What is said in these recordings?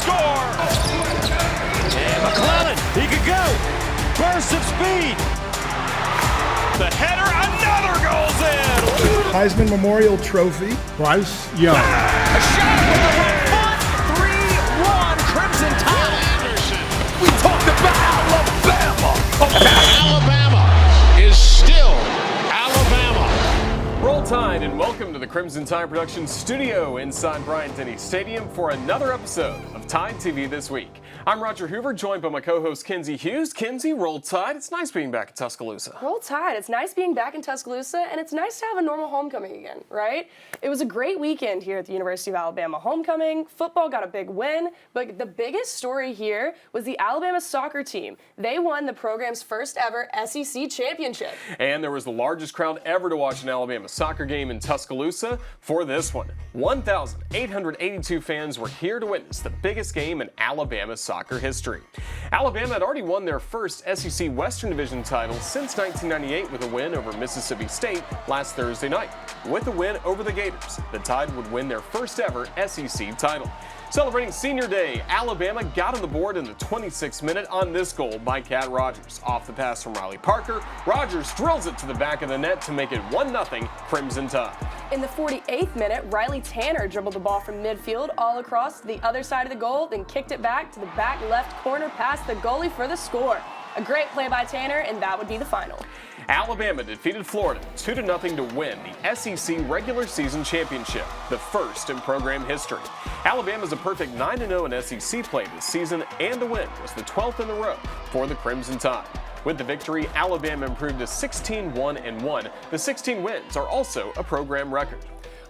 score! And McClellan, he could go. Burst of speed. The header, another goes in. Heisman Memorial Trophy, Bryce Young. A shot with the left foot. 3-1 Crimson Tide. We talked about Alabama. Alabama is still Alabama. Roll Tide and welcome to the Crimson Tide Production studio inside Bryant-Denny Stadium for another episode of Tide TV This Week. I'm Roger Hoover, joined by my co-host Kinsey Hughes. Kinsey, Roll Tide. It's nice being back in Tuscaloosa. Roll Tide. It's nice being back in Tuscaloosa, and it's nice to have a normal homecoming again, right? It was a great weekend here at the University of Alabama homecoming. Football got a big win, but the biggest story here was the Alabama soccer team. They won the program's first ever SEC championship. And there was the largest crowd ever to watch an Alabama soccer game in Tuscaloosa for this one. 1,882 fans were here to witness the biggest game in Alabama soccer history. Alabama had already won their first SEC Western Division title since 1998 with a win over Mississippi State last Thursday night. With a win over the Gators, the Tide would win their first ever SEC title. Celebrating Senior Day, Alabama got on the board in the 26th minute on this goal by Cat Rogers. Off the pass from Riley Parker, Rogers drills it to the back of the net to make it 1-0 Crimson Tide. In the 48th minute, Riley Tanner dribbled the ball from midfield all across the other side of the goal, then kicked it back to the back left corner past the goalie for the score. A great play by Tanner, and that would be the final. Alabama defeated Florida 2-0 to win the SEC regular season championship, the first in program history. Alabama's a perfect 9-0 in SEC play this season, and the win was the 12th in a row for the Crimson Tide. With the victory, Alabama improved to 16-1-1. The 16 wins are also a program record.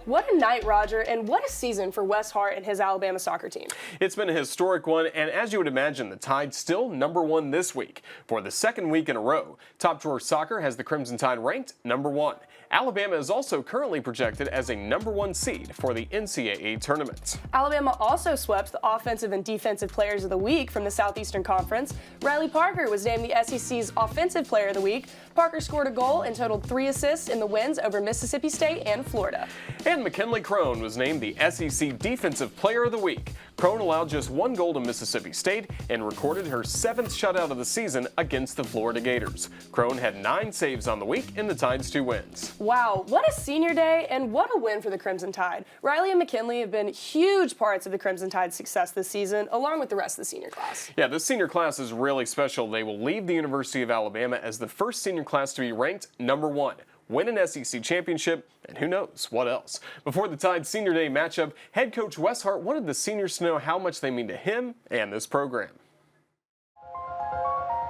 What a night, Roger, and what a season for Wes Hart and his Alabama soccer team. It's been a historic one, and as you would imagine, the Tide still #1 this week. For the second week in a row, Top Drawer Soccer has the Crimson Tide ranked #1. Alabama is also currently projected as a #1 seed for the NCAA tournament. Alabama also swept the Offensive and Defensive Players of the Week from the Southeastern Conference. Riley Parker was named the SEC's Offensive Player of the Week. Parker scored a goal and totaled 3 assists in the wins over Mississippi State and Florida. And McKinley Crone was named the SEC Defensive Player of the Week. Crone allowed just 1 goal to Mississippi State and recorded her 7th shutout of the season against the Florida Gators. Crone had 9 saves on the week in the Tide's 2 wins. Wow, what a senior day and what a win for the Crimson Tide. Riley and McKinley have been huge parts of the Crimson Tide's success this season, along with the rest of the senior class. Yeah, this senior class is really special. They will leave the University of Alabama as the first senior class to be ranked #1. Win an SEC championship, and who knows what else. Before the Tide Senior Day matchup, head coach Wes Hart wanted the seniors to know how much they mean to him and this program.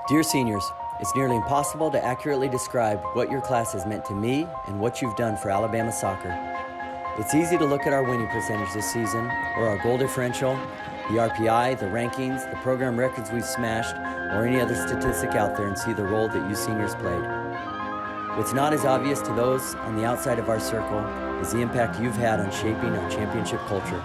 Dear seniors, it's nearly impossible to accurately describe what your class has meant to me and what you've done for Alabama soccer. It's easy to look at our winning percentage this season, or our goal differential, the RPI, the rankings, the program records we've smashed, or any other statistic out there and see the role that you seniors played. What's not as obvious to those on the outside of our circle is the impact you've had on shaping our championship culture.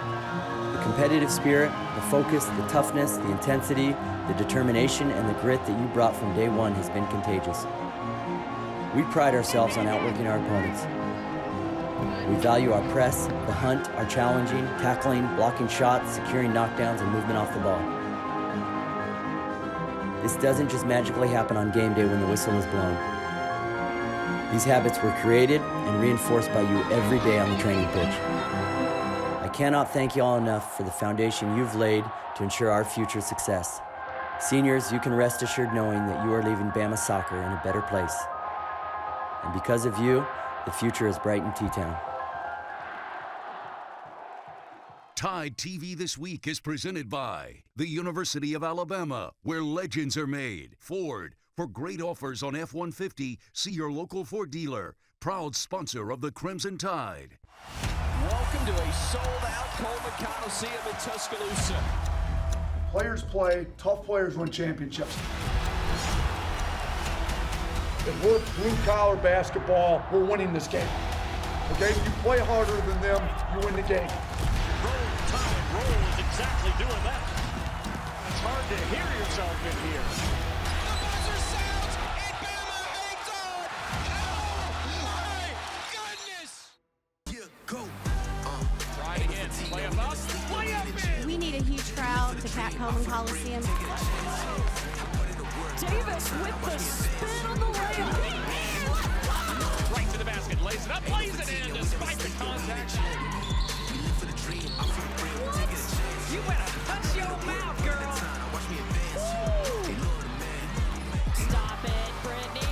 The competitive spirit, the focus, the toughness, the intensity, the determination, and the grit that you brought from day one has been contagious. We pride ourselves on outworking our opponents. We value our press, the hunt, our challenging, tackling, blocking shots, securing knockdowns, and movement off the ball. This doesn't just magically happen on game day when the whistle is blown. These habits were created and reinforced by you every day on the training pitch. I cannot thank you all enough for the foundation you've laid to ensure our future success. Seniors, you can rest assured knowing that you are leaving Bama soccer in a better place. And because of you, the future is bright in T-Town. Tide TV This Week is presented by the University of Alabama, where legends are made. Ford. For great offers on F-150, see your local Ford dealer. Proud sponsor of the Crimson Tide. Welcome to a sold-out Coleman Coliseum in Tuscaloosa. Players play, tough players win championships. If we're blue-collar basketball, we're winning this game. Okay? If you play harder than them, you win the game. Roll, Tide, roll is exactly doing that. It's hard to hear yourself in here. We need a huge crowd. to Cat Coleman Coliseum. Davis with the spin on the layup. Right to the basket, lays it up, lays it in despite the contact. You better touch your mouth, girl. Stop it, Brittany.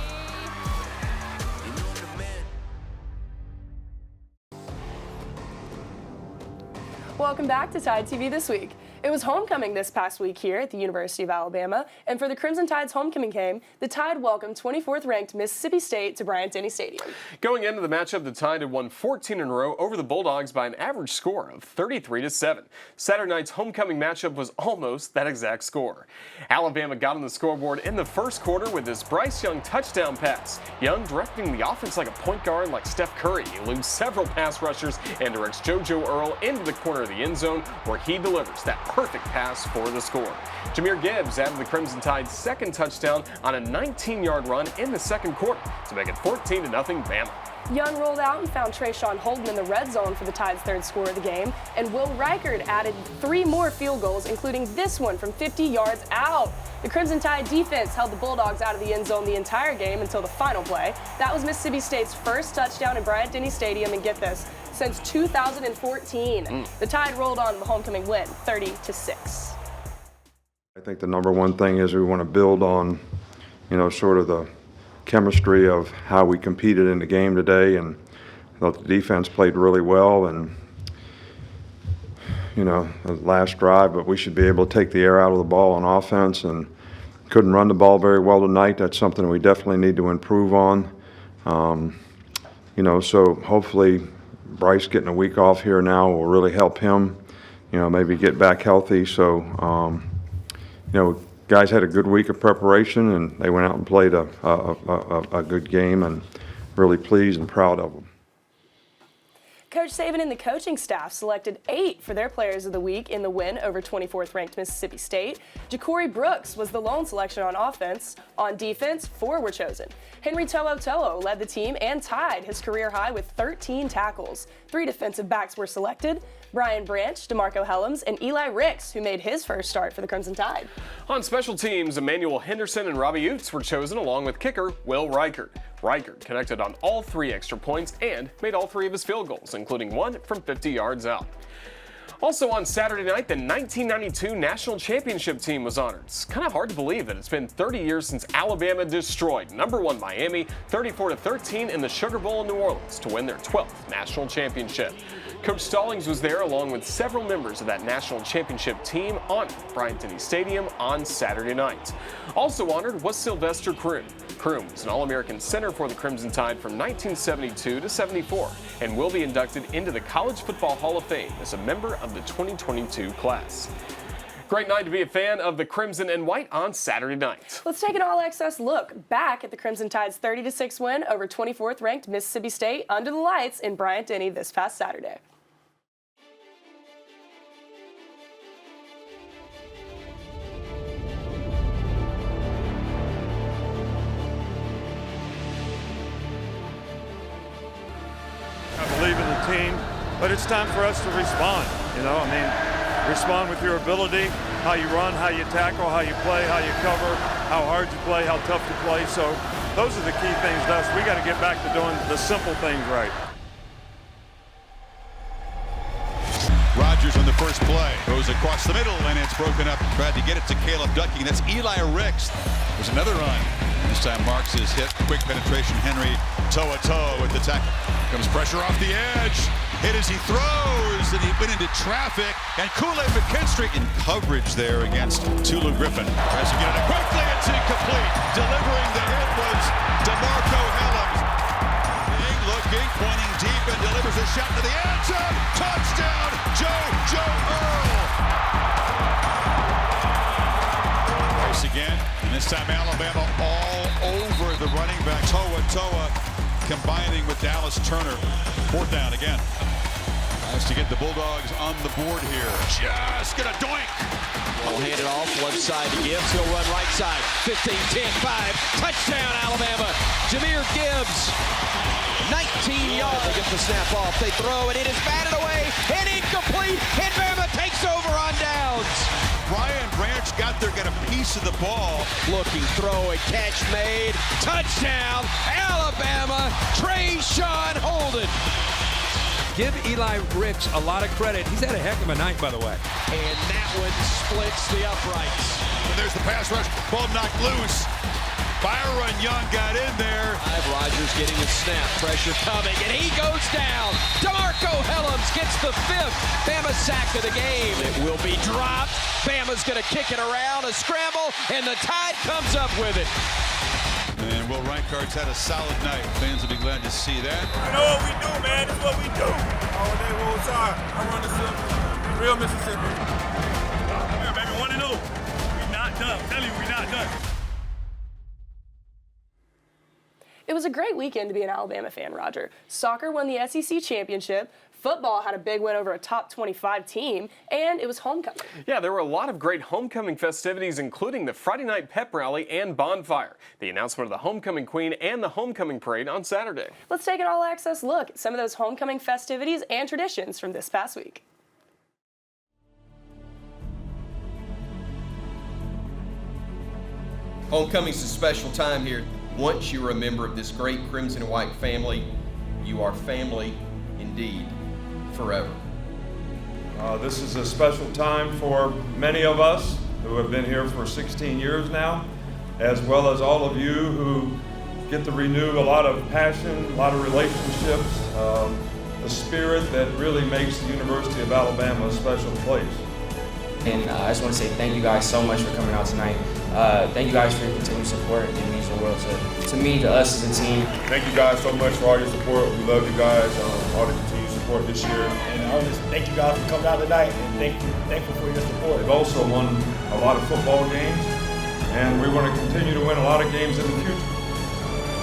Welcome back to Tide TV This Week. It was homecoming this past week here at the University of Alabama, and for the Crimson Tide's homecoming game, the Tide welcomed 24th ranked Mississippi State to Bryant-Denny Stadium. Going into the matchup, the Tide had won 14 in a row over the Bulldogs by an average score of 33-7. Saturday night's homecoming matchup was almost that exact score. Alabama got on the scoreboard in the first quarter with this Bryce Young touchdown pass. Young directing the offense like a point guard like Steph Curry. He eludes several pass rushers and directs JoJo Earl into the corner of the end zone where he delivers that perfect pass for the score. Jahmyr Gibbs added the Crimson Tide's second touchdown on a 19-yard run in the second quarter to make it 14-0 Bama. Young rolled out and found Trayshawn Holden in the red zone for the Tide's third score of the game, and Will Reichard added 3 more field goals, including this one from 50 yards out. The Crimson Tide defense held the Bulldogs out of the end zone the entire game until the final play. That was Mississippi State's first touchdown in Bryant-Denny Stadium, and get this, since 2014. The Tide rolled on the homecoming win, 30-6. I think the number one thing is we want to build on, sort of the chemistry of how we competed in the game today, and I thought the defense played really well, and the last drive, but we should be able to take the air out of the ball on offense, and couldn't run the ball very well tonight. That's something we definitely need to improve on. So hopefully Bryce getting a week off here now will really help him, maybe get back healthy. So, guys had a good week of preparation, and they went out and played a good game, and really pleased and proud of them. Coach Saban and the coaching staff selected 8 for their players of the week in the win over 24th ranked Mississippi State. Ja'Cory Brooks was the lone selection on offense. On defense, 4 were chosen. Henry To'o led the team and tied his career high with 13 tackles. 3 defensive backs were selected: Brian Branch, DeMarco Helms, and Eli Ricks, who made his first start for the Crimson Tide. On special teams, Emmanuel Henderson and Robbie Utes were chosen, along with kicker Will Reichard. Reichard connected on all 3 extra points and made all 3 of his field goals, including one from 50 yards out. Also on Saturday night, the 1992 National Championship team was honored. It's kind of hard to believe that it's been 30 years since Alabama destroyed #1 Miami 34-13 in the Sugar Bowl in New Orleans to win their 12th national championship. Coach Stallings was there along with several members of that national championship team on Bryant-Denny Stadium on Saturday night. Also honored was Sylvester Croom. Croom was an All-American center for the Crimson Tide from 1972 to 74 and will be inducted into the College Football Hall of Fame as a member of the 2022 class. Great night to be a fan of the Crimson and White on Saturday night. Let's take an all-access look back at the Crimson Tide's 30-6 win over 24th ranked Mississippi State under the lights in Bryant-Denny this past Saturday. I believe in the team, but it's time for us to respond. Respond with your ability, how you run, how you tackle, how you play, how you cover, how hard you play, how tough you play. So those are the key things to us. We got to get back to doing the simple things right. Rodgers on the first play goes across the middle, and it's broken up. Tried to get it to Caleb Ducking. That's Eli Ricks. There's another run. This time Marks is hit. Quick penetration. Henry toe-a-toe with the tackle. Comes pressure off the edge. Hit as he throws, and he went into traffic. And Kool-Aid McKinstry in coverage there against Tulu Griffin. Tries to get it quickly. It's incomplete. Delivering the hit was DeMarco Helms. Big looking, pointing deep, and delivers a shot to the end zone. Touchdown, JoJo Earl. Twice again, and this time Alabama all over the running back. Toa combining with Dallas Turner. 4th down again. Has to get the Bulldogs on the board here. Just gonna doink. We'll hand it off left side to Gibbs. He'll run right side. 15, 10, 5. Touchdown, Alabama. Jahmyr Gibbs. 19 yards. They get the snap off. They throw, and it is batted away and incomplete. And Bama takes takes over on downs. Brian Branch got there, got a piece of the ball. Looking, throw, a catch made. Touchdown, Alabama. Trayshawn Holden. Give Eli Ricks a lot of credit. He's had a heck of a night, by the way. And that one splits the uprights. And there's the pass rush. Ball knocked loose. Byron Young got in there. Rodgers getting a snap. Pressure coming, and he goes down. DeMarco Helms gets the 5th Bama sack of the game. It will be dropped. Bama's going to kick it around, a scramble, and the Tide comes up with it. And Will Reichardt's had a solid night. Fans will be glad to see that. You know what we do, man. It's what we do. All day, all the time. I run the Mississippi. Real Mississippi. Yeah, baby, 1-0. We not done. I'm telling you, we not done. It was a great weekend to be an Alabama fan, Roger. Soccer won the SEC championship, football had a big win over a top 25 team, and it was homecoming. Yeah, there were a lot of great homecoming festivities, including the Friday night pep rally and bonfire, the announcement of the homecoming queen, and the homecoming parade on Saturday. Let's take an all-access look at some of those homecoming festivities and traditions from this past week. Homecoming's a special time here. Once you're a member of this great Crimson and White family, you are family indeed, forever. This is a special time for many of us who have been here for 16 years now, as well as all of you who get to renew a lot of passion, a lot of relationships, the spirit that really makes the University of Alabama a special place. And I just want to say thank you guys so much for coming out tonight. Thank you guys for your continued support. It means the world to me, to us as a team. Thank you guys so much for all your support. We love you guys, all the continued support this year. And I want to thank you guys for coming out tonight, and thankful for your support. They've also won a lot of football games, and we want to continue to win a lot of games in the future.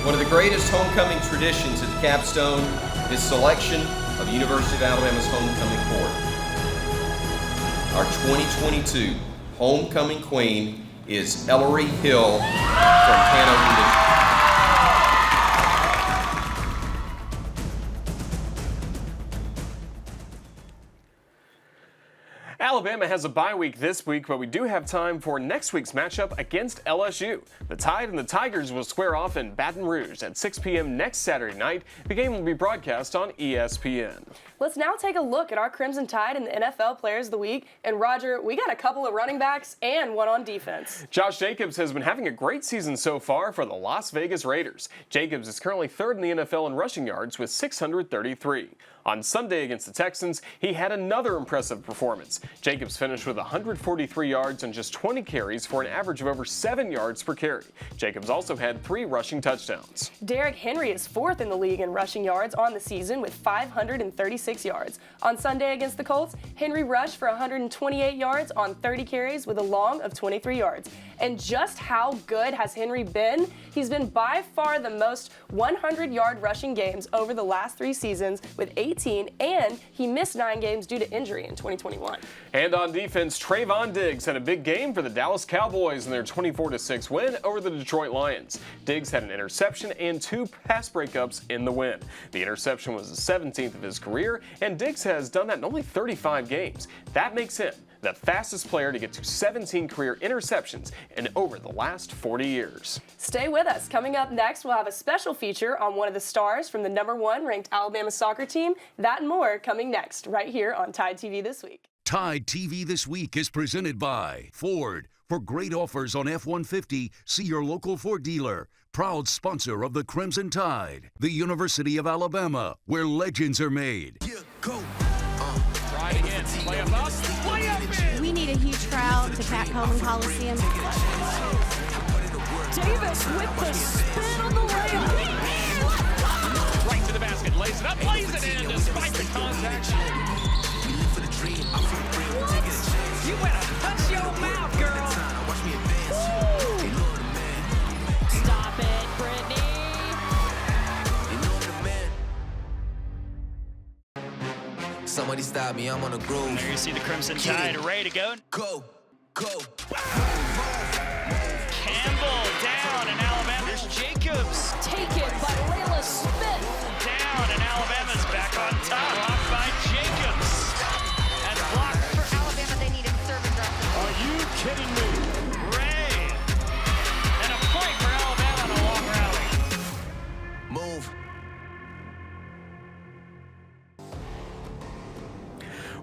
One of the greatest homecoming traditions at the Capstone is selection of the University of Alabama's homecoming court. Our 2022 homecoming queen is Ellery Hill from Hanover, Michigan. Alabama has a bye week this week, but we do have time for next week's matchup against LSU. The Tide and the Tigers will square off in Baton Rouge at 6 p.m. next Saturday night. The game will be broadcast on ESPN. Let's now take a look at our Crimson Tide and the NFL Players of the Week. And Roger, we got a couple of running backs and one on defense. Josh Jacobs has been having a great season so far for the Las Vegas Raiders. Jacobs is currently third in the NFL in rushing yards with 633. On Sunday against the Texans, he had another impressive performance. Jacobs finished with 143 yards and just 20 carries for an average of over 7 yards per carry. Jacobs also had 3 rushing touchdowns. Derrick Henry is fourth in the league in rushing yards on the season with 536 yards. On Sunday against the Colts, Henry rushed for 128 yards on 30 carries with a long of 23 yards. And just how good has Henry been? He's been by far the most 100-yard rushing games over the last 3 seasons with 18, and he missed 9 games due to injury in 2021. And on defense, Trayvon Diggs had a big game for the Dallas Cowboys in their 24-6 win over the Detroit Lions. Diggs had an interception and 2 pass breakups in the win. The interception was the 17th of his career, and Diggs has done that in only 35 games. That makes him the fastest player to get to 17 career interceptions in over the last 40 years. Stay with us. Coming up next, we'll have a special feature on one of the stars from the #1 ranked Alabama soccer team. That and more coming next, right here on Tide TV This Week. Tide TV This Week is presented by Ford. For great offers on F-150, see your local Ford dealer. Proud sponsor of the Crimson Tide. The University of Alabama, where legends are made. Right again. Play up. We need a huge crowd to pack Coleman Coliseum. Davis with the spin on the layup. Right to the basket. Lays it up. Lays it in despite the contact. You better hush your mouth, girl. Stop it, Brittany. Somebody stop me, I'm on a groove. There you see the Crimson Tide ready to go. Go. Campbell down in Alabama. There's Jacobs. Taken by Layla Smith. Down and Alabama's back on top. Blocked by Jacobs. And blocked for Alabama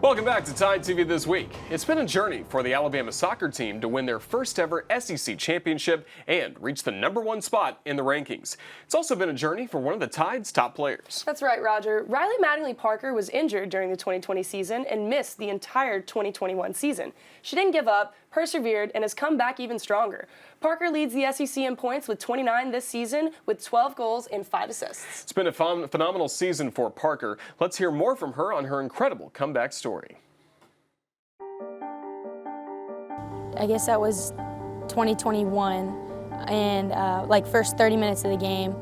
Welcome back to Tide TV This Week. It's been a journey for the Alabama soccer team to win their first ever SEC championship and reach the #1 spot in the rankings. It's also been a journey for one of the Tide's top players. That's right, Roger. Riley Mattingly Parker was injured during the 2020 season and missed the entire 2021 season. She didn't give up, persevered, and has come back even stronger. Parker leads the SEC in points with 29 this season, with 12 goals and 5 assists. It's been a phenomenal season for Parker. Let's hear more from her on her incredible comeback story. I guess that was 2021, and like first 30 minutes of the game,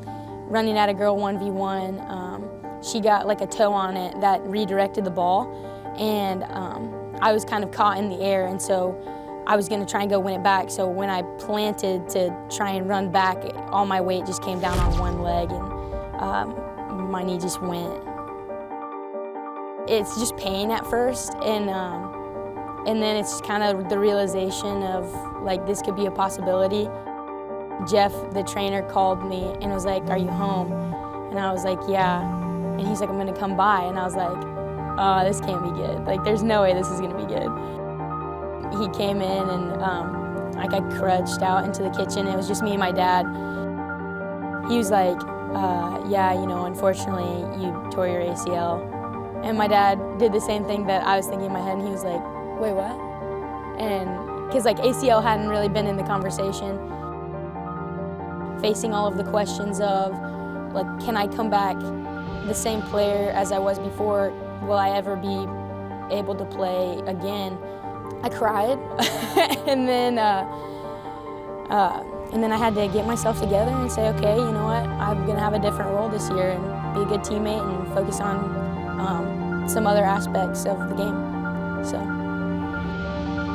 running at a girl 1v1, she got like a toe on it that redirected the ball, and I was kind of caught in the air, and so I was going to try and go win it back. So when I planted to try and run back, all my weight just came down on one leg, and my knee just went. It's just pain at first, and then it's kind of the realization of like this could be a possibility. Jeff, the trainer, called me and was like, "Are you home?" And I was like, "Yeah." And he's like, "I'm gonna come by," and I was like, "Oh, this can't be good. Like, there's no way this is gonna be good." He came in and like I crouched out into the kitchen. It was just me and my dad. He was like, "Yeah, you know, unfortunately, you tore your ACL." And my dad did the same thing that I was thinking in my head, and he was like, "Wait, what?" And because like ACL hadn't really been in the conversation. Facing all of the questions of like, can I come back the same player as I was before? Will I ever be able to play again? I cried, and then I had to get myself together and say, okay, you know what? I'm gonna have a different role this year and be a good teammate and focus on some other aspects of the game. So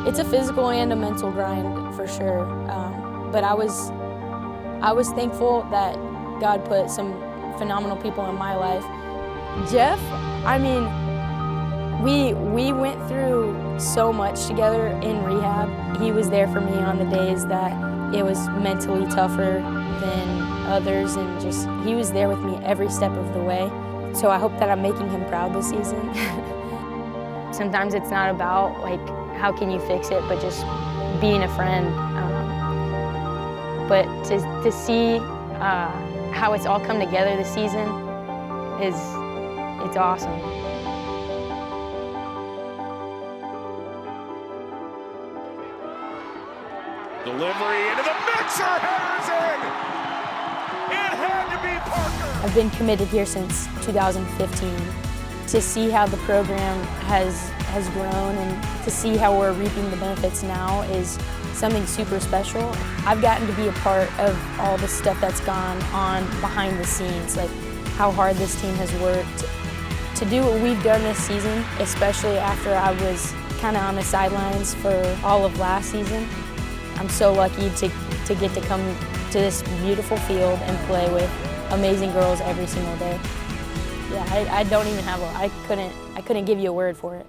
it's a physical and a mental grind for sure. But I was thankful that God put some phenomenal people in my life. Jeff, I mean, we went through so much together in rehab. He was there for me on the days that it was mentally tougher than others, and just he was there with me every step of the way. So I hope that I'm making him proud this season. Sometimes it's not about like how can you fix it, but just being a friend. But to see how it's all come together this season it's awesome. Delivery into the mixer, headers in! It had to be Parker! I've been committed here since 2015. To see how the program has grown and to see how we're reaping the benefits now is something super special. I've gotten to be a part of all the stuff that's gone on behind the scenes, like how hard this team has worked. To do what we've done this season, especially after I was kind of on the sidelines for all of last season, I'm so lucky to get to come to this beautiful field and play with amazing girls every single day. Yeah, I don't even have I couldn't give you a word for it.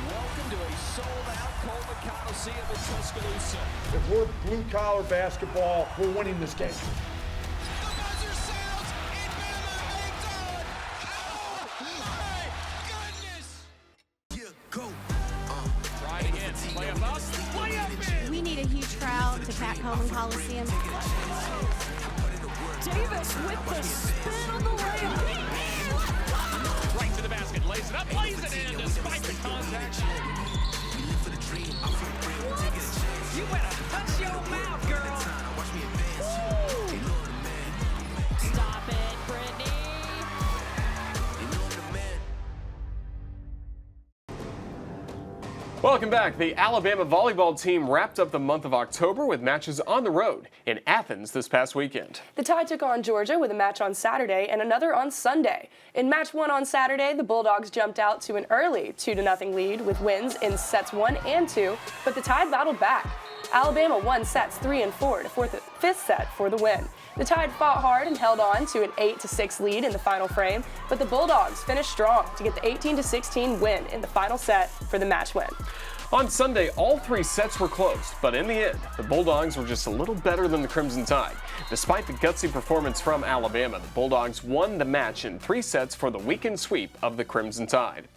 Welcome to a sold-out Coleman Coliseum in Tuscaloosa. If we're blue-collar basketball, we're winning this game. We need a huge crowd to pack Coleman Coliseum. Davis with the spin on the layup. Right to the basket, lays it up, lays it in despite the contact. You better hush your mouth, girl. Stop it, Brittany. Welcome back. The Alabama volleyball team wrapped up the month of October with matches on the road in Athens this past weekend. The Tide took on Georgia with a match on Saturday and another on Sunday. In match 1 on Saturday, the Bulldogs jumped out to an early 2-0 lead with wins in sets 1 and 2, but the Tide battled back. Alabama won sets 3 and 4 to force the 5th set for the win. The Tide fought hard and held on to an 8-6 lead in the final frame, but the Bulldogs finished strong to get the 18-16 win in the final set for the match win. On Sunday, all 3 sets were close, but in the end, the Bulldogs were just a little better than the Crimson Tide. Despite the gutsy performance from Alabama, the Bulldogs won the match in 3 sets for the weekend sweep of the Crimson Tide.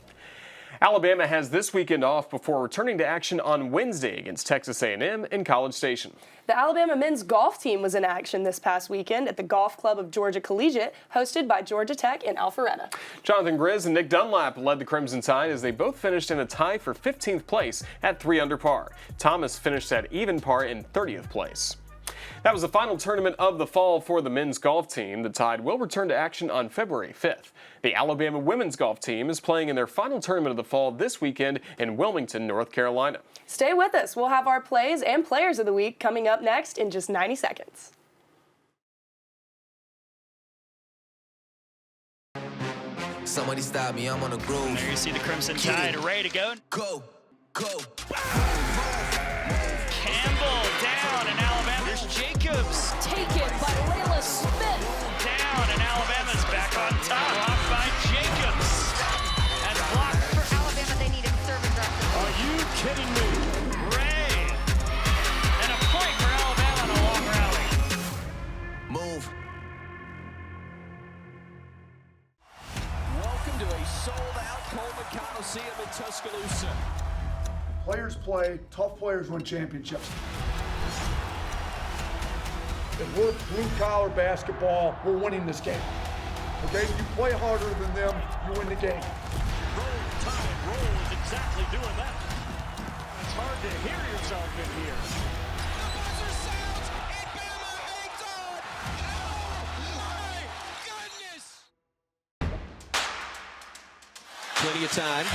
Alabama has this weekend off before returning to action on Wednesday against Texas A&M in College Station. The Alabama men's golf team was in action this past weekend at the Golf Club of Georgia Collegiate, hosted by Georgia Tech in Alpharetta. Jonathan Grizz and Nick Dunlap led the Crimson Tide as they both finished in a tie for 15th place at 3 under par. Thomas finished at even par in 30th place. That was the final tournament of the fall for the men's golf team. The Tide will return to action on February 5th. The Alabama women's golf team is playing in their final tournament of the fall this weekend in Wilmington, North Carolina. Stay with us. We'll have our plays and players of the week coming up next in just 90 seconds. Somebody stop me, I'm on a groove. There you see the Crimson Tide ready to go. Go. Campbell down and Alabama. There's Jacobs. Taken by Layla Smith. Down and Alabama's back on top. Blocked by Jacobs. And blocked for Alabama, they need him serving directly. Are you kidding me? Ray. And a point for Alabama on a long rally. Move. Welcome to a sold-out Coleman Coliseum in Tuscaloosa. Players play, tough players win championships. If we're blue-collar basketball, we're winning this game. Okay, if you play harder than them, you win the game. Roll, Tide, roll is exactly doing that. It's hard to hear yourself in here. Plenty of time,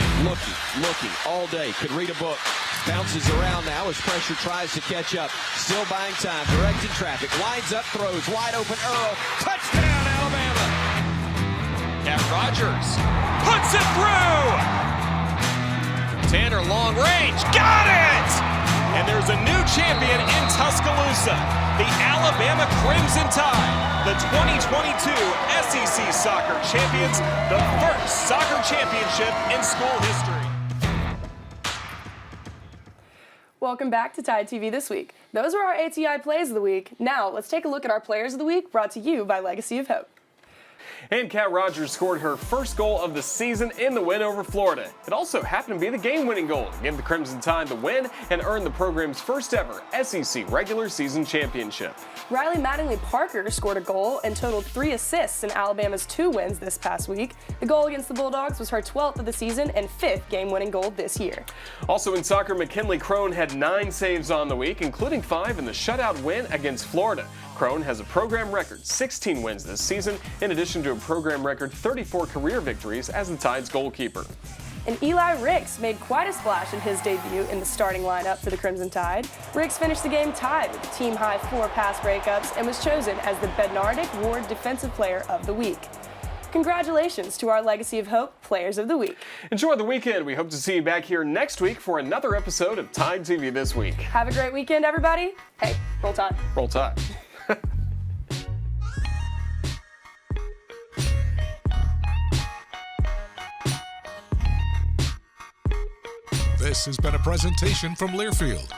looking all day, could read a book. Bounces around now as pressure tries to catch up. Still buying time, directing traffic, winds up, throws, wide open Earl. Touchdown, Alabama! Cat Rogers puts it through! Tanner long range, got it! And there's a new champion in Tuscaloosa, the Alabama Crimson Tide, the 2022 SEC Soccer Champions, the first soccer championship in school history. Welcome back to Tide TV This Week. Those are our ATI plays of the week. Now, let's take a look at our players of the week, brought to you by Legacy of Hope. And Cat Rogers scored her first goal of the season in the win over Florida. It also happened to be the game-winning goal to give the Crimson Tide the win and earn the program's first ever SEC regular season championship. Riley Mattingly Parker scored a goal and totaled 3 assists in Alabama's 2 wins this past week. The goal against the Bulldogs was her 12th of the season and 5th game-winning goal this year. Also in soccer, McKinley Crone had 9 saves on the week, including 5 in the shutout win against Florida. Crone has a program record 16 wins this season, in addition to a program record 34 career victories as the Tide's goalkeeper. And Eli Ricks made quite a splash in his debut in the starting lineup for the Crimson Tide. Ricks finished the game tied with a team-high 4 pass breakups and was chosen as the Bednardic Ward Defensive Player of the Week. Congratulations to our Legacy of Hope Players of the Week. Enjoy the weekend. We hope to see you back here next week for another episode of Tide TV This Week. Have a great weekend, everybody. Hey, roll Tide. Roll Tide. This has been a presentation from Learfield,